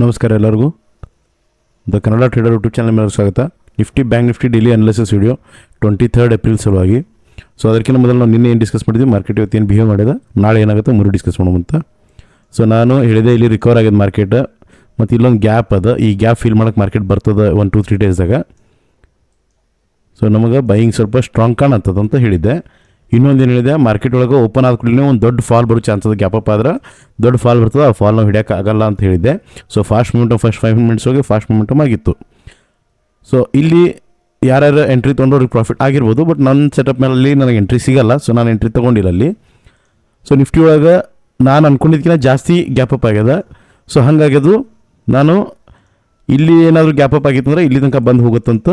ನಮಸ್ಕಾರ ಎಲ್ಲರಿಗೂ. The Kannada trader YouTube channel ಮೇಲೆ ಸ್ವಾಗತ. Bank Nifty daily analysis video 23 April ಸಲುವಾಗಿ. ಸೊ ಅದಕ್ಕಿಂತ ಮೊದಲು ನಾವು ನಿನ್ನೆ ಏನು ಡಿಸ್ಕಸ್ ಮಾಡಿದ್ವಿ, ಮಾರ್ಕೆಟ್ ಇವತ್ತು ಏನು ಬಿಹೇವ್ ಮಾಡಿದೆ, ನಾಳೆ ಏನಾಗುತ್ತೆ ಮೂರು ಡಿಸ್ಕಸ್ ಮಾಡೋಣ. ಸೊ ನಾನು ಹೇಳಿದೆ ಇಲ್ಲಿ ರಿಕವರ್ ಆಗಿದೆ ಮಾರ್ಕೆಟ್, ಮತ್ತು ಇಲ್ಲೊಂದು ಗ್ಯಾಪ್ ಅದ. ಈ ಗ್ಯಾಪ್ ಫಿಲ್ ಮಾಡೋಕ್ಕೆ ಮಾರ್ಕೆಟ್ ಬರ್ತದೆ 1-2-3 ಡೇಸ್ದಾಗ. ಸೊ ನಮಗೆ ಬೈಯಿಂಗ್ ಸ್ವಲ್ಪ ಸ್ಟ್ರಾಂಗ್ ಕಾಣತ್ತದ ಅಂತ ಹೇಳಿದ್ದೆ. ಇನ್ನೊಂದು ಏನು ಹೇಳಿದೆ, ಮಾರ್ಕೆಟ್ ಒಳಗೆ ಓಪನ್ ಆದ ಕೂಡಲೇ ಒಂದು ದೊಡ್ಡ ಫಾಲ್ ಬರೋ ಚಾನ್ಸ್ ಅದ. ಗ್ಯಾಪ್ ಅಪ್ ಆದ್ರೆ ದೊಡ್ಡ ಫಾಲ್ ಬರ್ತದೆ, ಆ ಫಾಲ್ ನಾವು ಹಿಡಿಯೋಕೆ ಆಗಲ್ಲ ಅಂತ ಹೇಳಿದ್ದೆ. So fast momentum first 5 minutes ಹೋಗಿ ಫಾಸ್ಟ್ ಮೂಮೆಂಟಮ್ ಆಗಿತ್ತು. ಸೊ ಇಲ್ಲಿ ಯಾರ್ಯಾರು ಎಂಟ್ರಿ ತೊಗೊಂಡವ್ರಿಗೆ ಪ್ರಾಫಿಟ್ ಆಗಿರ್ಬೋದು, ಬಟ್ ನನ್ನ ಸೆಟಪ್ ಮೇಲೆ ನನಗೆ ಎಂಟ್ರಿ ಸಿಗಲ್ಲ. ಸೊ ನಾನು ಎಂಟ್ರಿ ತೊಗೊಂಡಿಲ್ಲ ಅಲ್ಲಿ. ಸೊ ನಿಫ್ಟಿ ಒಳಗೆ ನಾನು ಅಂದ್ಕೊಂಡಿದ್ದಕ್ಕಿಂತ ಜಾಸ್ತಿ ಗ್ಯಾಪ್ ಅಪ್ ಆಗ್ಯದ. ಸೊ ಹಾಗಾಗ್ಯದು ನಾನು ಇಲ್ಲಿ ಏನಾದರೂ ಗ್ಯಾಪ್ ಅಪ್ ಆಗಿತ್ತಂದ್ರೆ ಇಲ್ಲಿ ತನಕ ಬಂದು ಹೋಗುತ್ತಂತ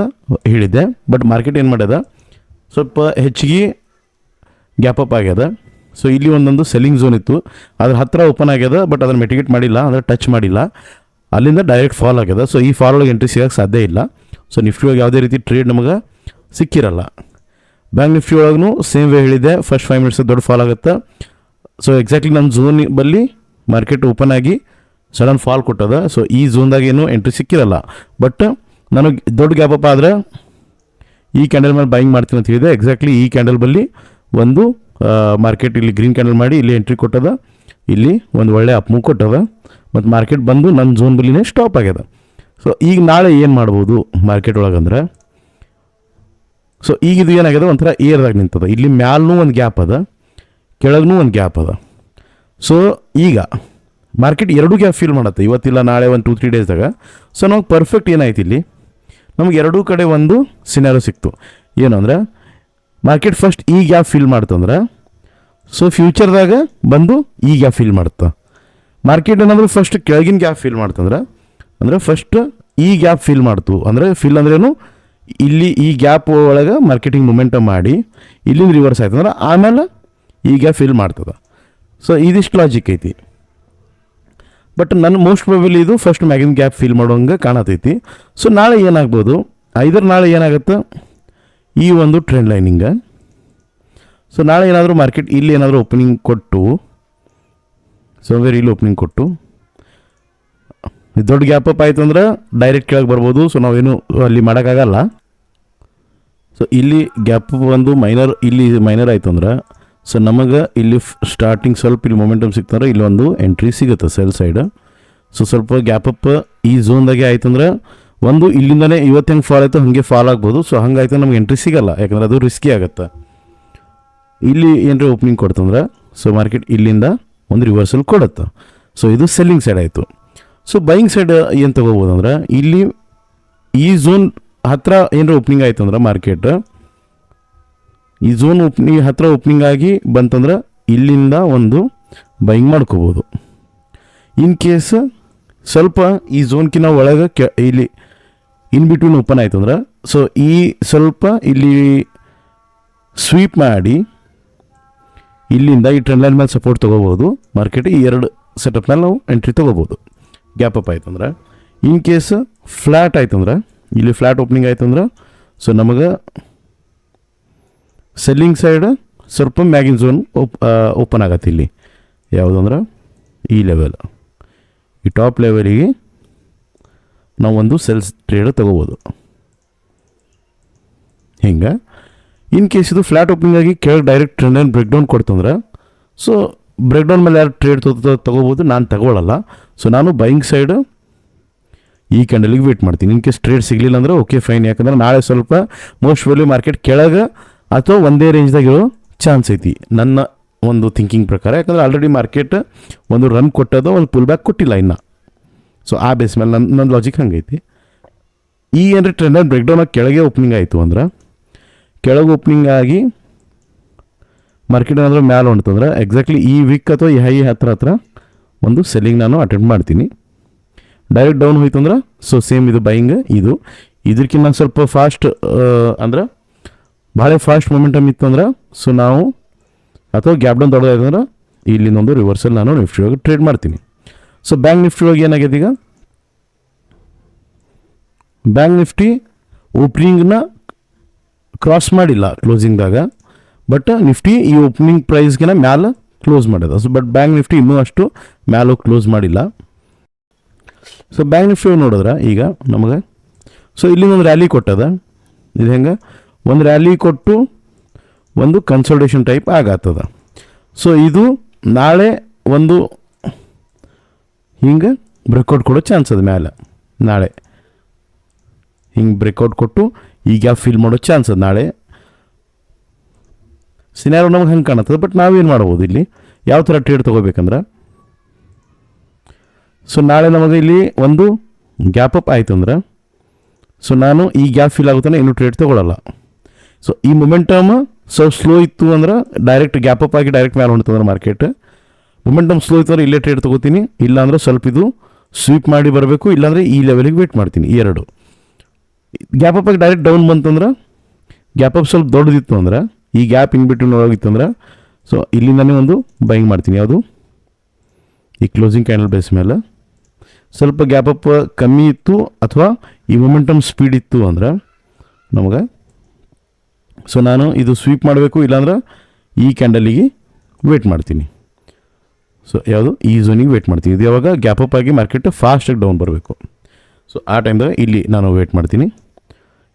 ಹೇಳಿದ್ದೆ. ಬಟ್ ಮಾರ್ಕೆಟ್ ಏನು ಮಾಡ್ಯದ, ಸ್ವಲ್ಪ ಹೆಚ್ಚಿಗೆ ಗ್ಯಾಪ್ ಅಪ್ ಆಗ್ಯದ. ಸೊ ಇಲ್ಲಿ ಒಂದೊಂದು ಸೆಲ್ಲಿಂಗ್ ಝೋನ್ ಇತ್ತು, ಅದ್ರ ಹತ್ತಿರ ಓಪನ್ ಆಗ್ಯದ, ಬಟ್ ಅದನ್ನು ಮಿಟಿಗೇಟ್ ಮಾಡಿಲ್ಲ, ಅಂದರೆ ಟಚ್ ಮಾಡಿಲ್ಲ. ಅಲ್ಲಿಂದ ಡೈರೆಕ್ಟ್ ಫಾಲ್ ಆಗ್ಯದ. ಸೊ ಈ ಫಾಲ್ ಒಳಗೆ ಎಂಟ್ರಿ ಸಿಗೋಕ್ಕೆ ಸಾಧ್ಯ ಇಲ್ಲ. ಸೊ ನಿಫ್ಟಿ ಒಳಗೆ ಯಾವುದೇ ರೀತಿ ಟ್ರೇಡ್ ನಮಗೆ ಸಿಕ್ಕಿರಲ್ಲ. ಬ್ಯಾಂಕ್ ನಿಫ್ಟಿ ಒಳಗೂ ಸೇಮ್ ವೇ ಹೇಳಿದೆ, ಫಸ್ಟ್ 5 ಮಿನಿಟ್ಸ್ ದೊಡ್ಡ ಫಾಲ್ ಆಗುತ್ತೆ. ಸೊ ಎಕ್ಸಾಕ್ಟ್ಲಿ ನಮ್ಮ ಝೋನ್ ಬಲ್ಲಿ ಮಾರ್ಕೆಟ್ ಓಪನ್ ಆಗಿ ಸಡನ್ ಫಾಲ್ ಕೊಟ್ಟದ. ಸೊ ಈ ಝೋನ್ದಾಗ ಏನು ಎಂಟ್ರಿ ಸಿಕ್ಕಿರಲ್ಲ. ಬಟ್ ನನಗೆ ದೊಡ್ಡ ಗ್ಯಾಪ್ ಅಪ್ ಆದರೆ ಈ ಕ್ಯಾಂಡಲ್ ಮೇಲೆ ಬೈಯಿಂಗ್ ಮಾಡ್ತೀನಿ ಅಂತ ಹೇಳಿದೆ. ಎಕ್ಸಾಕ್ಟ್ಲಿ ಈ ಕ್ಯಾಂಡಲ್ ಬಲ್ಲಿ ಒಂದು ಮಾರ್ಕೆಟ್ ಇಲ್ಲಿ ಗ್ರೀನ್ ಕ್ಯಾಂಡಲ್ ಮಾಡಿ ಇಲ್ಲಿ ಎಂಟ್ರಿ ಕೊಟ್ಟದ, ಇಲ್ಲಿ ಒಂದು ಒಳ್ಳೆ ಅಪ್ ಮೂವ್ ಕೊಟ್ಟದ, ಮತ್ತು ಮಾರ್ಕೆಟ್ ಬಂದು ನನ್ನ ಝೋನ್ ಬಲ್ಲಿನೇ ಸ್ಟಾಪ್ ಆಗ್ಯದ. ಸೊ ಈಗ ನಾಳೆ ಏನು ಮಾಡ್ಬೋದು ಮಾರ್ಕೆಟ್ ಒಳಗಂದ್ರೆ, ಸೊ ಈಗ ಇದು ಏನಾಗ್ಯದ, ಒಂಥರ ಏರ್ದಾಗ ನಿಂತದ. ಇಲ್ಲಿ ಮ್ಯಾಲೂ ಒಂದು ಗ್ಯಾಪ್ ಅದ, ಕೆಳಗೂ ಒಂದು ಗ್ಯಾಪ್ ಅದ. ಸೊ ಈಗ ಮಾರ್ಕೆಟ್ ಎರಡೂ ಗ್ಯಾಪ್ ಫೀಲ್ ಮಾಡತ್ತೆ, ಇವತ್ತಿಲ್ಲ ನಾಳೆ 1-2-3 ಡೇಸ್ದಾಗ. ಸೊ ನಮಗೆ ಪರ್ಫೆಕ್ಟ್ ಏನಾಯ್ತು, ಇಲ್ಲಿ ನಮ್ಗೆ ಎರಡೂ ಕಡೆ ಒಂದು ಸಿನಾರೋ ಸಿಕ್ತು. ಏನು ಅಂದರೆ ಮಾರ್ಕೆಟ್ ಫಸ್ಟ್ ಈ ಗ್ಯಾಪ್ ಫಿಲ್ ಮಾಡ್ತಂದ್ರೆ, ಸೊ ಫ್ಯೂಚರ್ದಾಗ ಬಂದು ಈ ಗ್ಯಾಪ್ ಫಿಲ್ ಮಾಡುತ್ತೆ. ಮಾರ್ಕೆಟ್ ಏನಾದರೂ ಫಸ್ಟ್ ಕೆಳಗಿನ ಗ್ಯಾಪ್ ಫಿಲ್ ಮಾಡ್ತಂದ್ರೆ, ಅಂದರೆ ಫಸ್ಟ್ ಈ ಗ್ಯಾಪ್ ಫಿಲ್ ಮಾಡ್ತು ಅಂದರೆ, ಫಿಲ್ ಅಂದ್ರೇನು, ಇಲ್ಲಿ ಈ ಗ್ಯಾಪ್ ಒಳಗೆ ಮಾರ್ಕೆಟಿಂಗ್ ಮೂಮೆಂಟಮ್ ಮಾಡಿ ಇಲ್ಲಿಂದ ರಿವರ್ಸ್ ಆಯ್ತಂದ್ರೆ ಆಮೇಲೆ ಈ ಗ್ಯಾಪ್ ಫಿಲ್ ಮಾಡ್ತದೆ. ಸೊ ಇದಿಷ್ಟು ಲಾಜಿಕ್ ಐತಿ. ಬಟ್ ನನ್ನ ಮೋಸ್ಟ್ ಪ್ರಾಬಲಿ ಇದು ಫಸ್ಟ್ ಮ್ಯಾಗಿನ ಗ್ಯಾಪ್ ಫಿಲ್ ಮಾಡೋಂಗೆ ಕಾಣತೈತಿ. ಸೊ ನಾಳೆ ಏನಾಗ್ಬೋದು, ನಾಳೆ ಏನಾಗುತ್ತೆ, ಈ ಒಂದು ಟ್ರೆಂಡ್ ಲೈನಿಂಗ. ಸೊ ನಾಳೆ ಏನಾದರೂ ಮಾರ್ಕೆಟ್ ಇಲ್ಲಿ ಏನಾದರೂ ಓಪನಿಂಗ್ ಕೊಟ್ಟು, ಸೋಮವಾರ ಇಲ್ಲಿ ಓಪನಿಂಗ್ ಕೊಟ್ಟು ದೊಡ್ಡ ಗ್ಯಾಪ್ ಅಪ್ ಆಯಿತು ಅಂದ್ರೆ ಡೈರೆಕ್ಟ್ ಕೆಳಗೆ ಬರ್ಬೋದು. ಸೊ ನಾವೇನು ಅಲ್ಲಿ ಮಾಡೋಕ್ಕಾಗಲ್ಲ. ಸೊ ಇಲ್ಲಿ ಗ್ಯಾಪ್ ಒಂದು ಇಲ್ಲಿ ಮೈನರ್ ಆಯಿತು ಅಂದ್ರೆ, ಸೊ ನಮಗೆ ಇಲ್ಲಿ ಸ್ಟಾರ್ಟಿಂಗ್ ಸ್ವಲ್ಪ ಇಲ್ಲಿ ಮೊಮೆಂಟಮ್ ಸಿಕ್ತಂದ್ರೆ ಇಲ್ಲಿ ಒಂದು ಎಂಟ್ರಿ ಸಿಗುತ್ತೆ ಸೆಲ್ ಸೈಡ್. ಸೊ ಸ್ವಲ್ಪ ಗ್ಯಾಪ್ ಅಪ್ ಈ ಝೋನ್ದಾಗೆ ಆಯ್ತು ಅಂದ್ರೆ ಒಂದು ಇಲ್ಲಿಂದನೇ ಇವತ್ತು ಹೆಂಗೆ ಫಾಲ್ ಆಯಿತು ಹಾಗೆ ಫಾಲ್ ಆಗ್ಬೋದು. ಸೊ ಹಂಗಾಯ್ತು ನಮ್ಗೆ ಎಂಟ್ರಿ ಸಿಗಲ್ಲ, ಯಾಕಂದ್ರೆ ಅದು ರಿಸ್ಕಿ ಆಗುತ್ತೆ. ಇಲ್ಲಿ ಏನ್ರಿ ಓಪನಿಂಗ್ ಕೊಡ್ತಂದ್ರೆ, ಸೊ ಮಾರ್ಕೆಟ್ ಇಲ್ಲಿಂದ ಒಂದು ರಿವರ್ಸಲ್ ಕೊಡುತ್ತೆ. ಸೊ ಇದು ಸೆಲ್ಲಿಂಗ್ ಸೈಡ್ ಆಯಿತು. ಸೊ ಬೈಯಿಂಗ್ ಸೈಡ್ ಏನು ತೊಗೋಬೋದು ಅಂದ್ರೆ, ಇಲ್ಲಿ ಈ ಝೋನ್ ಹತ್ತಿರ ಏನರ ಓಪನಿಂಗ್ ಆಯಿತು ಅಂದ್ರೆ ಮಾರ್ಕೆಟ್ ಈ ಝೋನ್ ಹತ್ತಿರ ಓಪನಿಂಗ್ ಆಗಿ ಬಂತಂದ್ರೆ ಇಲ್ಲಿಂದ ಒಂದು ಬೈಯಿಂಗ್ ಮಾಡ್ಕೋಬೋದು. ಇನ್ ಕೇಸ್ ಸ್ವಲ್ಪ ಈ ಝೋನ್ಕಿನ್ನ ಒಳಗೆ ಇಲ್ಲಿ ಇನ್ ಬಿಟ್ವೀನ್ ಓಪನ್ ಆಯಿತು ಅಂದ್ರೆ, ಸೊ ಈ ಸ್ವಲ್ಪ ಇಲ್ಲಿ ಸ್ವೀಪ್ ಮಾಡಿ ಇಲ್ಲಿಂದ ಈ ಟ್ರೆಂಡ್ ಲೈನ್ ಮೇಲೆ ಸಪೋರ್ಟ್ ತೊಗೋಬೋದು. ಮಾರ್ಕೆಟ್ ಈ ಎರಡು ಸೆಟಪ್ ಮೇಲೆ ನಾವು ಎಂಟ್ರಿ ತೊಗೋಬೋದು ಗ್ಯಾಪ್ ಅಪ್ ಆಯ್ತು ಅಂದ್ರೆ. ಇನ್ ಕೇಸ್ ಫ್ಲ್ಯಾಟ್ ಆಯ್ತು ಅಂದ್ರೆ, ಇಲ್ಲಿ ಫ್ಲ್ಯಾಟ್ ಓಪನಿಂಗ್ ಆಯ್ತು ಅಂದ್ರೆ, ಸೊ ನಮಗೆ ಸೆಲ್ಲಿಂಗ್ ಸೈಡ್ ಸ್ವಲ್ಪ ಮ್ಯಾಗಿನ್ ಝೋನ್ ಓಪನ್ ಆಗತ್ತೆ. ಇಲ್ಲಿ ಯಾವುದು ಅಂದ್ರೆ ಈ ಲೆವೆಲ್, ಈ ಟಾಪ್ ಲೆವೆಲಿಗೆ ನಾವು ಒಂದು ಸೆಲ್ಸ್ ಟ್ರೇಡ್ ತೊಗೋಬೋದು ಹಿಂಗೆ. ಇನ್ ಕೇಸ್ ಇದು ಫ್ಲ್ಯಾಟ್ ಓಪನಿಂಗ್ ಆಗಿ ಕೆಳಗೆ direct trend line break down ಕೊಡ್ತಂದ್ರೆ, ಸೊ ಬ್ರೇಕ್ ಡೌನ್ ಮೇಲೆ ಯಾರು ಟ್ರೇಡ್ ತೊಗೋಬೋದು, ನಾನು ತಗೊಳ್ಳಲ್ಲ. ಸೊ ನಾನು ಬೈಯಿಂಗ್ ಸೈಡ್ ಈ ಕ್ಯಾಂಡಲಿಗೆ ವೇಟ್ ಮಾಡ್ತೀನಿ. ಇನ್ ಕೇಸ್ ಟ್ರೇಡ್ ಸಿಗಲಿಲ್ಲ ಅಂದರೆ ಓಕೆ ಫೈನ್, ಯಾಕಂದ್ರೆ ನಾಳೆ ಸ್ವಲ್ಪ ಮೋಸ್ಟ್ ವ್ಯಾಲ್ಯೂ ಮಾರ್ಕೆಟ್ ಕೆಳಗೆ ಅಥವಾ ಒಂದೇ ರೇಂಜ್ದಾಗಿರೋ ಚಾನ್ಸ್ ಐತಿ ನನ್ನ ಒಂದು ಥಿಂಕಿಂಗ್ ಪ್ರಕಾರ. ಯಾಕಂದ್ರೆ ಆಲ್ರೆಡಿ ಮಾರ್ಕೆಟ್ ಒಂದು ರನ್ ಕೊಟ್ಟದ, ಒಂದು ಪುಲ್ ಬ್ಯಾಕ್ ಕೊಟ್ಟಿಲ್ಲ ಇನ್ನು. ಸೊ ಆ ಬೇಸ್ ಮೇಲೆ ನನ್ನ ಲಾಜಿಕ್ ಹಂಗೈತಿ. ಈ ಏನ್ರಿ ಟ್ರೆಂಡ್ ಲೈನ್ ಬ್ರೇಕ್ ಡೌನ್ ಆಗಿ ಕೆಳಗೆ ಓಪನಿಂಗ್ ಆಯಿತು ಅಂದ್ರೆ, ಕೆಳಗೆ ಓಪನಿಂಗ್ ಆಗಿ ಮಾರ್ಕೆಟ್ ಏನಾದರೂ ಮ್ಯಾಲೆ ಹೊಂಟಂದ್ರೆ ಎಕ್ಸಾಕ್ಟ್ಲಿ ಈ ವೀಕ್ ಅಥವಾ ಈ ಹೈ ಹತ್ರ ಒಂದು ಸೆಲ್ಲಿಂಗ್ ನಾನು ಅಟೆಂಡ್ ಮಾಡ್ತೀನಿ. ಡೈರೆಕ್ಟ್ ಡೌನ್ ಹೋಯ್ತು ಅಂದ್ರೆ, ಸೊ ಸೇಮ್ ಇದು ಬೈಯಿಂಗ್. ಇದಕ್ಕಿಂತ ಸ್ವಲ್ಪ ಫಾಸ್ಟ್ ಅಂದ್ರೆ ಭಾಳ ಫಾಸ್ಟ್ ಮೊಮೆಂಟಮ್ ಇತ್ತು ಅಂದ್ರೆ, ಸೊ ನಾವು ಅಥವಾ ಗ್ಯಾಪ್ ಡೌನ್ ದೊಡ್ಡದಾಯ್ತು ಅಂದ್ರೆ ಇಲ್ಲಿಂದೊಂದು ರಿವರ್ಸಲ್ ನಾನು ನಿಫ್ಟಿ ಒಳಗೆ ಟ್ರೇಡ್ ಮಾಡ್ತೀನಿ. ಸೊ ಬ್ಯಾಂಕ್ ನಿಫ್ಟಿ ಒಳಗೆ ಏನಾಗಿದೆ, ಈಗ ಬ್ಯಾಂಕ್ ನಿಫ್ಟಿ ಓಪನಿಂಗ್ನ ಕ್ರಾಸ್ ಮಾಡಿಲ್ಲ ಕ್ಲೋಸಿಂಗ್ದಾಗ, ಬಟ್ ನಿಫ್ಟಿ ಈ ಓಪನಿಂಗ್ ಪ್ರೈಸ್ಗಿನ ಮ್ಯಾಲೆ ಕ್ಲೋಸ್ ಮಾಡ್ಯದ. ಸೊ ಬಟ್ ಬ್ಯಾಂಕ್ ನಿಫ್ಟಿ ಇನ್ನೂ ಅಷ್ಟು ಮ್ಯಾಲೋಗಿ ಕ್ಲೋಸ್ ಮಾಡಿಲ್ಲ. ಸೊ ಬ್ಯಾಂಕ್ ನಿಫ್ಟಿ ನೋಡಿದ್ರೆ ಈಗ ನಮಗೆ ಸೊ ಇಲ್ಲಿ ಒಂದು ರ್ಯಾಲಿ ಕೊಟ್ಟದ. ಇದು ಹೆಂಗೆ ಒಂದು ರ್ಯಾಲಿ ಕೊಟ್ಟು ಒಂದು ಕನ್ಸಲ್ಟೇಷನ್ ಟೈಪ್ ಆಗತ್ತದ. ಸೊ ಇದು ನಾಳೆ ಒಂದು ಹಿಂಗೆ ಬ್ರೇಕ್ಔಟ್ ಕೊಡೋ ಚಾನ್ಸ್ ಅದ ಮೇಲೆ. ನಾಳೆ ಹಿಂಗೆ ಬ್ರೇಕ್ಔಟ್ ಕೊಟ್ಟು ಈ ಗ್ಯಾಪ್ ಫಿಲ್ ಮಾಡೋ ಚಾನ್ಸ್ ಅದ ನಾಳೆ. ಸಿನಾರೋ ನಮಗೆ ಹಂಗೆ ಕಾಣುತ್ತದೆ. ಬಟ್ ನಾವೇನು ಮಾಡ್ಬೋದು ಇಲ್ಲಿ ಯಾವ ಥರ ಟ್ರೇಡ್ ತೊಗೋಬೇಕಂದ್ರೆ, ಸೊ ನಾಳೆ ನಮಗೆ ಇಲ್ಲಿ ಒಂದು ಗ್ಯಾಪ್ ಅಪ್ ಆಯಿತು ಅಂದ್ರೆ, ಸೊ ನಾನು ಈ ಗ್ಯಾಪ್ ಫಿಲ್ ಆಗುತ್ತಾನೆ ಇನ್ನೂ ಟ್ರೇಡ್ ತೊಗೊಳ್ಳಲ್ಲ. ಸೊ ಈ ಮೊಮೆಂಟಮ್ ಸ್ವಲ್ಪ ಸ್ಲೋ ಇತ್ತು ಅಂದ್ರೆ ಡೈರೆಕ್ಟ್ ಗ್ಯಾಪ್ ಅಪ್ ಆಗಿ ಡೈರೆಕ್ಟ್ ಮೇಲೆ ಹೊಂಟಂದ್ರೆ ಮಾರ್ಕೆಟ್. ಮೊಮೆಂಟಮ್ ಸ್ಲೋ ಇತ್ತು ಅಂದ್ರೆ ಇಲ್ಲೇ ಟ್ರೇಡ್ ತೊಗೋತೀನಿ, ಇಲ್ಲಾಂದರೆ ಸ್ವಲ್ಪ ಇದು ಸ್ವೀಪ್ ಮಾಡಿ ಬರಬೇಕು, ಇಲ್ಲಾಂದರೆ ಈ ಲೆವೆಲಿಗೆ ವೇಟ್ ಮಾಡ್ತೀನಿ. ಈ ಎರಡು ಗ್ಯಾಪ್ ಅಪ್ ಆಗಿ ಡೈರೆಕ್ಟ್ ಡೌನ್ ಬಂತಂದ್ರೆ, ಗ್ಯಾಪ್ ಅಪ್ ಸ್ವಲ್ಪ ದೊಡ್ಡದಿತ್ತು ಅಂದ್ರೆ, ಈ ಗ್ಯಾಪ್ ಇನ್ ಬಿಟ್ವೀನ್ ಒಳಗಿತ್ತು ಅಂದ್ರೆ, ಸೊ ಇಲ್ಲಿಂದನೇ ಒಂದು ಬೈಯಿಂಗ್ ಮಾಡ್ತೀನಿ. ಯಾವುದು ಈ ಕ್ಲೋಸಿಂಗ್ ಕ್ಯಾಂಡಲ್ ಬೇಸ್ ಮೇಲೆ ಸ್ವಲ್ಪ ಗ್ಯಾಪ್ ಅಪ್ ಕಮ್ಮಿ ಇತ್ತು ಅಥವಾ ಈ ಮೊಮೆಂಟಮ್ ಸ್ಪೀಡ್ ಇತ್ತು ಅಂದ್ರೆ ನಮಗೆ, ಸೊ ನಾನು ಇದು ಸ್ವೀಪ್ ಮಾಡಬೇಕು, ಇಲ್ಲಾಂದ್ರೆ ಈ ಕ್ಯಾಂಡಲಿಗೆ ವೇಟ್ ಮಾಡ್ತೀನಿ. ಸೊ ಯಾವುದು ಈ ಝೋನಿಗೆ ವೇಟ್ ಮಾಡ್ತೀನಿ. ಇದು ಯಾವಾಗ ಗ್ಯಾಪ್ ಅಪ್ ಆಗಿ ಮಾರ್ಕೆಟ್ ಫಾಸ್ಟಾಗಿ ಡೌನ್ ಬರಬೇಕು. ಸೊ ಆ ಟೈಮ್ದಾಗ ಇಲ್ಲಿ ನಾನು ವೇಟ್ ಮಾಡ್ತೀನಿ.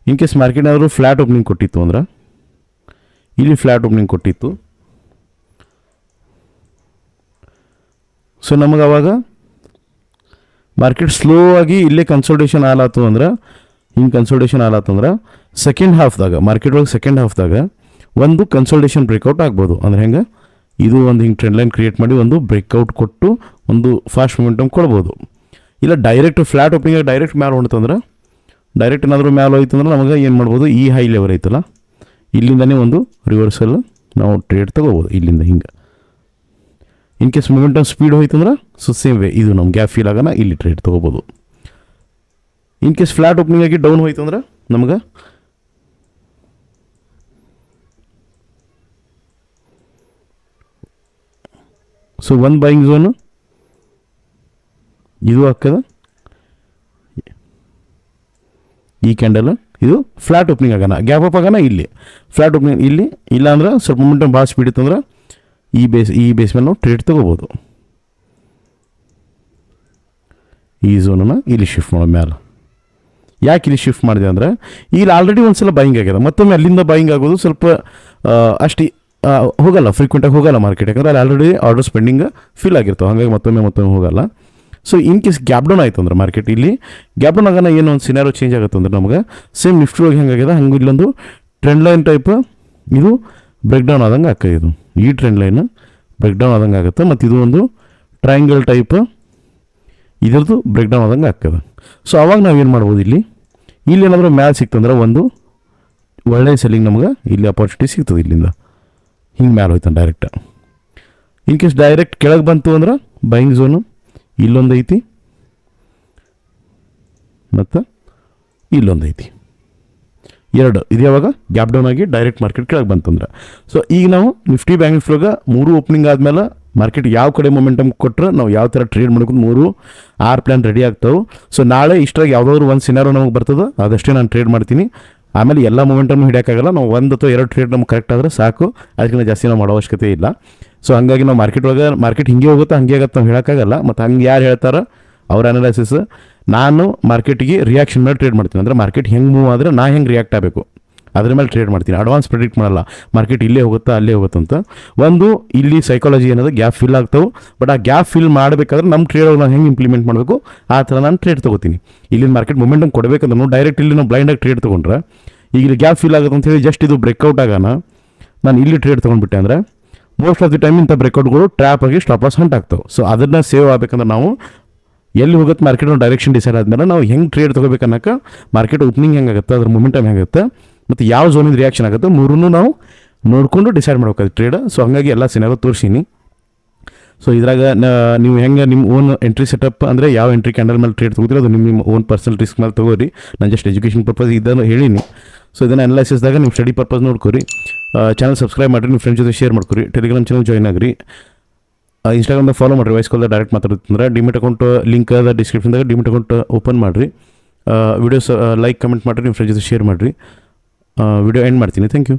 ಇನ್ ಕೇಸ್ ಮಾರ್ಕೆಟ್ ಏನಾದರೂ ಫ್ಲ್ಯಾಟ್ ಓಪನಿಂಗ್ ಕೊಟ್ಟಿತ್ತು ಅಂದ್ರೆ, ಇಲ್ಲಿ ಫ್ಲ್ಯಾಟ್ ಓಪನಿಂಗ್ ಕೊಟ್ಟಿತ್ತು, ಸೊ ನಮಗೆ ಅವಾಗ ಮಾರ್ಕೆಟ್ ಸ್ಲೋ ಆಗಿ ಇಲ್ಲೇ ಕನ್ಸಲ್ಟೇಷನ್ ಆಲಾತು ಅಂದ್ರೆ, ಹಿಂಗೆ ಕನ್ಸಲ್ಟೇಷನ್ ಆಲಾತು ಅಂದ್ರೆ ಸೆಕೆಂಡ್ ಹಾಫ್ದಾಗ ಮಾರ್ಕೆಟ್ ಒಳಗೆ ಸೆಕೆಂಡ್ ಹಾಫ್ದಾಗ ಒಂದು ಕನ್ಸಲ್ಟೇಷನ್ ಬ್ರೇಕ್ಔಟ್ ಆಗ್ಬೋದು. ಅಂದ್ರೆ ಹೆಂಗೆ ಇದು ಒಂದು ಹಿಂಗೆ ಟ್ರೆಂಡ್ ಲೈನ್ ಕ್ರಿಯೇಟ್ ಮಾಡಿ ಒಂದು ಬ್ರೇಕ್ಔಟ್ ಕೊಟ್ಟು ಒಂದು ಫಾಸ್ಟ್ ಮೊಮೆಂಟಮ್ ಕೊಡ್ಬೋದು. ಇಲ್ಲ ಡೈರೆಕ್ಟ್ ಫ್ಲ್ಯಾಟ್ ಓಪನಿಂಗ್ ಡೈರೆಕ್ಟ್ ಮ್ಯಾಲೆ ಹೊಂಟಂದ್ರೆ, ಡೈರೆಕ್ಟ್ ಏನಾದರೂ ಮ್ಯಾಲೆ ಹೋಯ್ತು ಅಂದ್ರೆ ನಮಗೆ ಏನು ಮಾಡ್ಬೋದು, ಈ ಹೈ ಲೆವೆಲ್ ಐತಲ್ಲ ಇಲ್ಲಿಂದನೇ ಒಂದು ರಿವರ್ಸಲ್ ನಾವು ಟ್ರೇಡ್ ತೊಗೋಬೋದು ಇಲ್ಲಿಂದ ಹಿಂಗೆ. ಇನ್ ಕೇಸ್ ಮೊಮೆಂಟಮ್ ಸ್ಪೀಡ್ ಹೋಯ್ತು ಅಂದ್ರೆ ಸೊ ಸೇಮ್ ವೇ ಇದು ನಮ್ಮ ಗ್ಯಾಪ್ ಫೀಲ್ ಆಗೋಣ ಇಲ್ಲಿ ಟ್ರೇಡ್ ತೊಗೋಬೋದು. ಇನ್ ಕೇಸ್ ಫ್ಲ್ಯಾಟ್ ಓಪನಿಂಗ್ ಆಗಿ ಡೌನ್ ಹೋಯ್ತು ಅಂದ್ರೆ ನಮಗೆ ಸೊ ಒಂದು ಬೈಯಿಂಗ್ ಝೋನು ಇದು ಹಾಕದ, ಈ ಕ್ಯಾಂಡಲ್ ಇದು ಫ್ಲ್ಯಾಟ್ ಓಪನಿಂಗ್ ಆಗೋಣ, ಗ್ಯಾಪ್ ಅಪ್ ಆಗೋಣ ಇಲ್ಲಿ ಫ್ಲ್ಯಾಟ್ ಓಪನಿಂಗ್ ಇಲ್ಲಿ, ಇಲ್ಲಾಂದ್ರೆ ಸ್ವಲ್ಪ ಮೊಮೆಂಟಮ್ ಭಾಳ ಸ್ಪೀಡ್ ಇತ್ತು ಅಂದ್ರೆ ಈ ಬೇಸ್ ಮೇಲೆ ನಾವು ಟ್ರೇಡ್ ತೊಗೋಬೋದು. ಈ ಝೋನನ್ನು ಇಲ್ಲಿ ಶಿಫ್ಟ್ ಮಾಡೋ ಮೇಲೆ. ಯಾಕೆ ಇಲ್ಲಿ ಶಿಫ್ಟ್ ಮಾಡಿದೆ ಅಂದರೆ ಇಲ್ಲಿ ಆಲ್ರೆಡಿ ಒಂದು ಸಲ ಬೈಯಿಂಗ್ ಆಗ್ಯದ, ಮತ್ತೊಮ್ಮೆ ಅಲ್ಲಿಂದ ಬೈಯಿಂಗ್ ಆಗೋದು ಸ್ವಲ್ಪ ಅಷ್ಟು ಹೋಗಲ್ಲ, ಫ್ರೀಕ್ವೆಂಟಾಗಿ ಹೋಗಲ್ಲ ಮಾರ್ಕೆಟ್. ಯಾಕಂದರೆ ಅಲ್ಲಿ ಆಲ್ರೆಡಿ ಆರ್ಡರ್ಸ್ ಪೆಂಡಿಂಗ್ ಫಿಲ್ ಆಗಿರ್ತಾವೆ, ಹಾಗಾಗಿ ಮತ್ತೊಮ್ಮೆ ಹೋಗಲ್ಲ. So in case gap down ಆಯಿತು ಅಂದ್ರೆ ಮಾರ್ಕೆಟ್ ಇಲ್ಲಿ ಗ್ಯಾಪ್ ಡೌನ್ ಆಗೋಣ ಏನು ಒಂದು ಸಿನಾರೋ ಚೇಂಜ್ ಆಗುತ್ತೆ ಅಂದ್ರೆ ನಮಗೆ ಸೇಮ್ ನಿಫ್ಟಿ ಒಳಗೆ ಹೆಂಗಾಗ್ಯದ ಹಂಗೆ ಇಲ್ಲೊಂದು ಟ್ರೆಂಡ್ ಲೈನ್ ಟೈಪ್ ಇದು ಬ್ರೇಕ್ ಡೌನ್ ಆದಂಗೆ ಆಗ್ತದೆ. ಇದು ಈ ಟ್ರೆಂಡ್ ಲೈನ್ ಬ್ರೇಕ್ ಡೌನ್ ಆದಂಗೆ ಆಗುತ್ತೆ, ಮತ್ತು ಇದು ಒಂದು ಟ್ರಯಾಂಗಲ್ ಟೈಪ್ ಇದ್ರದ್ದು ಬ್ರೇಕ್ ಡೌನ್ ಆದಂಗೆ ಆಗ್ತದೆ. ಸೊ ಅವಾಗ ನಾವೇನು ಮಾಡ್ಬೋದು, ಇಲ್ಲಿ ಏನಾದರೂ ಮ್ಯಾಲ್ ಸಿಕ್ತಂದ್ರೆ ಒಂದು ಒಳ್ಳೆಯ ಸೆಲ್ಲಿಂಗ್ ನಮ್ಗೆ ಇಲ್ಲಿ ಅಪಾರ್ಚುನಿಟಿ ಸಿಗ್ತದೆ. ಇಲ್ಲಿಂದ ಹಿಂಗೆ ಮ್ಯಾಲೆ ಹೋಯ್ತಾನೆ ಡೈರೆಕ್ಟ್. ಇನ್ ಕೇಸ್ ಡೈರೆಕ್ಟ್ ಕೆಳಗೆ ಬಂತು ಅಂದ್ರೆ ಬೈಯಿಂಗ್ ಝೋನು ಇಲ್ಲೊಂದು ಐತಿ ಮತ್ತು ಇಲ್ಲೊಂದು ಐತಿ, ಎರಡು. ಇದು ಯಾವಾಗ ಗ್ಯಾಪ್ ಡೌನ್ ಆಗಿ ಡೈರೆಕ್ಟ್ ಮಾರ್ಕೆಟ್ ಕೆಳಗೆ ಬಂತಂದ್ರೆ. ಸೊ ಈಗ ನಾವು ನಿಫ್ಟಿ ಬ್ಯಾಂಕ್ ನಿಫ್ಟಿಗೆ 3 ಓಪನಿಂಗ್ ಆದಮೇಲೆ ಮಾರ್ಕೆಟ್ ಯಾವ ಕಡೆ ಮೊಮೆಂಟಮ್ ಕೊಟ್ಟರೆ ನಾವು ಯಾವ ಥರ ಟ್ರೇಡ್ ಮಾಡ್ಕೊಂಡು 6 ಪ್ಲ್ಯಾನ್ ರೆಡಿ ಆಗ್ತಾವೆ. ಸೊ ನಾಳೆ ಇಷ್ಟಾಗಿ ಯಾವುದಾದ್ರು ಒಂದು ಸಿನಾರೋ ನಮಗೆ ಬರ್ತದೆ, ಅದಷ್ಟೇ ನಾನು ಟ್ರೇಡ್ ಮಾಡ್ತೀನಿ. ಆಮೇಲೆ ಎಲ್ಲ ಮೊಮೆಂಟಮ್ ಹಿಡಿಯೋಕ್ಕಾಗಲ್ಲ, ನಾವು 1 ಅಥವಾ 2 ಟ್ರೇಡ್ ನಮ್ಗೆ ಕರೆಕ್ಟ್ ಆದರೆ ಸಾಕು, ಅದಕ್ಕಿಂತ ಜಾಸ್ತಿ ನಾವು ಮಾಡೋ ಅವಶ್ಯಕತೆ ಇಲ್ಲ. ಸೊ ಹಾಗಾಗಿ ನಾವು ಮಾರ್ಕೆಟ್ ಹಿಂಗೆ ಹೋಗುತ್ತೆ ಹಂಗೆ ಆಗುತ್ತೆ ನಾವು ಹೇಳೋಕ್ಕಾಗಲ್ಲ. ಮತ್ತು ಹಂಗೆ ಯಾರು ಹೇಳ್ತಾರೆ ಅವ್ರ ಅನಾಲಿಸಿಸ್, ನಾನು ಮಾರ್ಕೆಟಿಗೆ ರಿಯಾಕ್ಷನ್ ಮೇಲೆ ಟ್ರೇಡ್ ಮಾಡ್ತೀನಿ. ಅಂದರೆ ಮಾರ್ಕೆಟ್ ಹೆಂಗೆ ಮೂವ್ ಆದರೆ ನಾ ಹೆಂಗೆ ರಿಯಾಕ್ಟ್ ಆಗಬೇಕು ಅದ್ರ ಮೇಲೆ ಟ್ರೇಡ್ ಮಾಡ್ತೀನಿ. ಅಡ್ವಾನ್ಸ್ ಪ್ರೆಡಿಕ್ಟ್ ಮಾಡಲ್ಲ ಮಾರ್ಕೆಟ್ ಇಲ್ಲೇ ಹೋಗುತ್ತಾ ಅಲ್ಲೇ ಹೋಗುತ್ತಂತ. ಒಂದು ಇಲ್ಲಿ ಸೈಕಾಲಜಿ ಏನದು ಗ್ಯಾಪ್ ಫಿಲ್ ಆಗ್ತಾವೆ, ಬಟ್ ಆ ಗ್ಯಾಪ್ ಫಿಲ್ ಮಾಡಬೇಕಾದ್ರೆ ನಮ್ಮ ಟ್ರೇಡ್ ನಾವು ಹೆಂಗೆ ಇಂಪ್ಲಿಮೆಂಟ್ ಮಾಡಬೇಕು ಆ ಥರ ನಾನು ಟ್ರೇಡ್ ತೊಗೋತೀನಿ. ಇಲ್ಲಿ ಮಾರ್ಕೆಟ್ ಮೊಮೆಂಟಮ್ ಕೊಡಬೇಕಂದ್ರೆ ನಾವು ಡೈರೆಕ್ಟ್ ಇಲ್ಲಿ ನಾವು ಬ್ಲೈಂಡಾಗಿ ಟ್ರೇಡ್ ತೊಗೊಂಡ್ರೆ, ಈಗ ಇಲ್ಲಿ ಗ್ಯಾಪ್ ಫಿಲ್ ಆಗುತ್ತೆ ಅಂತೇಳಿ ಜಸ್ಟ್ ಇದು ಬ್ರೇಕ್ಔಟ್ ಆಗೋಣ ನಾನು ಇಲ್ಲಿ ಟ್ರೇಡ್ ತೊಗೊಂಡ್ಬಿಟ್ಟೆ ಅಂದರೆ ಮೋಸ್ಟ್ ಆಫ್ ದಿ ಟೈಮ್ ಇಂಥ ಬ್ರೇಕ್ಔಟ್ಗಳು ಟ್ರ್ಯಾಪ್ ಆಗಿ ಸ್ಟಾಪ್ ಲಾಸ್ ಹಂಟ್ ಆಗ್ತಾವೆ. ಸೊ ಅದನ್ನು ಸೇವ್ ಆಗಬೇಕಂದ್ರೆ ನಾವು ಎಲ್ಲಿ ಹೋಗುತ್ತೆ ಮಾರ್ಕೆಟ್ ಡೈರೆಕ್ಷನ್ ಡಿಸೈಡ್ ಆದಮೇಲೆ ನಾವು ಹೆಂಗೆ ಟ್ರೇಡ್ ತೊಗೋಬೇಕನ್ನೋಕೆ ಮಾರ್ಕೆಟ್ ಓಪನಿಂಗ್ ಹೆಂಗಾಗುತ್ತೆ, ಅದ್ರ ಮೊಮೆಂಟಮ್ ಹೆಂಗಾಗುತ್ತೆ ಮತ್ತು ಯಾವ ಝೋನಿಂದ ರಿಯಾಕ್ಷನ್ ಆಗುತ್ತೆ ಮೂರನ್ನೂ ನಾವು ನೋಡಿಕೊಂಡು ಡಿಸೈಡ್ ಮಾಡ್ಬೇಕಾದ್ರೆ ಟ್ರೇಡ್. ಸೊ ಹಾಗಾಗಿ ಎಲ್ಲ ಸಿನಾರೋ ತೋರಿಸೀನಿ. ಸೊ ಇದ್ರಾಗ ನೀವು ಹೆಂಗೆ ನಿಮ್ಮ ಓನ್ ಎಂಟ್ರಿ ಸೆಟಪ್ ಅಂದರೆ ಯಾವ ಎಂಟ್ರಿ ಕ್ಯಾಂಡಲ್ ಮೇಲೆ ಟ್ರೇಡ್ ತೊಗೋತೀರಿ ಅದು ನಿಮ್ಮ ಓನ್ ಪರ್ಸನಲ್ ರಿಸ್ಕ್ ಮೇಲೆ ತೊಗೋರಿ. ನಾನು ಜಸ್ಟ್ ಎಜುಕೇಷನ್ ಪರ್ಪಸ್ ಇದನ್ನು ಹೇಳೀನಿ. ಸೊ ಇದನ್ನು ಅನಲೈಸಿಸ್ದಾಗ ನೀವು ಸ್ಟಡಿ ಪರ್ಪಸ್ ನೋಡ್ಕೊರಿ. ಚಾನಲ್ ಸಬ್ಸ್ಕ್ರೈಬ್ ಮಾಡಿರಿ, ನಿಮ್ಮ ಫ್ರೆಂಡ್ಸ್ ಜೊತೆ ಶೇರ್ ಮಾಡ್ಕೊರಿ, ಟೆಲಿಗ್ರಾಮ್ ಚಾನಲ್ ಜಾಯ್ನ್ ಆಗಿರಿ, ಇನ್ಸ್ಟಾಗ್ರಾಮ್ದಾಗ ಫಾಲೋ ಮಾಡಿರಿ. ವಾಯ್ಸ್ ಕಾಲ್ದಾಗ ಡೈರೆಕ್ಟ್ ಮಾತಾಡ್ತಂದ್ರೆ ಡಿಮಿಟ್ ಅಕೌಂಟ್ ಲಿಂಕ್ ಅದ ಡಿಸ್ಕ್ರಿಪ್ಷನ್ದಾಗ ಡಿಮಿಟ್ ಅಕೌಂಟ್ ಓಪನ್ ಮಾಡಿರಿ. ವಿಡಿಯೋಸ್ ಲೈಕ್ ಕಮೆಂಟ್ ಮಾಡಿರಿ, ನಿಮ್ಮ ಫ್ರೆಂಡ್ಸ್ ಜೊತೆ ಶೇರ್ ಮಾಡಿರಿ. ವಿಡಿಯೋ ಎಂಡ್ ಮಾಡ್ತೀನಿ. Thank you.